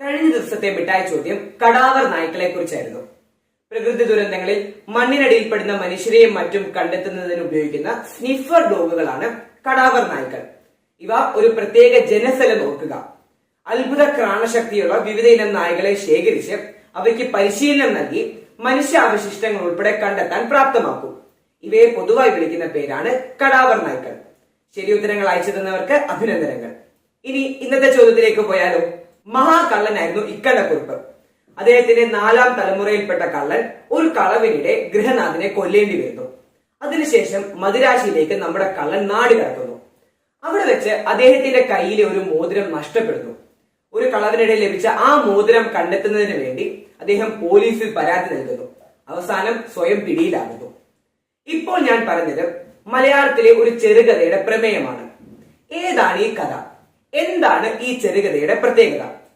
കഴിഞ്ഞ ദിവസത്തെ മിഠായി ചോദ്യം കടാവർ നായ്ക്കളെ കുറിച്ചായിരുന്നു. പ്രകൃതി ദുരന്തങ്ങളിൽ മണ്ണിനടിയിൽപ്പെടുന്ന മനുഷ്യരെയും മറ്റും കണ്ടെത്തുന്നതിന് ഉപയോഗിക്കുന്ന സ്നിഫർ ഡോഗുകളാണ് കടാവർ നായ്ക്കൾ. ഇവ ഒരു പ്രത്യേക ജനസ്ഥലം ഓർക്കുക. അത്ഭുത ക്രാണശക്തിയുള്ള വിവിധ ഇനം നായ്കളെ ശേഖരിച്ച് അവയ്ക്ക് പരിശീലനം നൽകി മനുഷ്യാവശിഷ്ടങ്ങൾ ഉൾപ്പെടെ കണ്ടെത്താൻ പ്രാപ്തമാക്കും. ഇവയെ പൊതുവായി വിളിക്കുന്ന പേരാണ് കടാവർ നായ്ക്കൾ. ശരി ഉത്തരങ്ങൾ അയച്ചു തന്നവർക്ക് അഭിനന്ദനങ്ങൾ. ഇനി ഇന്നത്തെ ചോദ്യത്തിലേക്ക് പോയാലോ? മഹാകള്ളനായിരുന്നു ഇക്കണ്ടക്കുറുപ്പ്. അദ്ദേഹത്തിന്റെ 4ാം തലമുറയിൽപ്പെട്ട കള്ളൻ ഒരു കളവിനിടെ ഗൃഹനാഥനെ കൊല്ലേണ്ടി വരുന്നു. അതിനുശേഷം മദിരാശിയിലേക്ക് നമ്മുടെ കള്ളൻ നാട് കടത്തുന്നു. അവിടെ വെച്ച് അദ്ദേഹത്തിന്റെ കയ്യിലെ ഒരു മോതിരം നഷ്ടപ്പെടുന്നു. ഒരു കളവിനിടെ ലഭിച്ച ആ മോതിരം കണ്ടെത്തുന്നതിന് വേണ്ടി അദ്ദേഹം പോലീസിൽ പരാതി നൽകുന്നു. അവസാനം സ്വയം പിടിയിലാകുന്നു. ഇപ്പോൾ ഞാൻ പറഞ്ഞത് മലയാളത്തിലെ ഒരു ചെറുകഥയുടെ പ്രമേയമാണ്. ഏതാണ് ഈ കഥ? എന്താണ് ഈ ചെറുകഥയുടെ പ്രത്യേകത?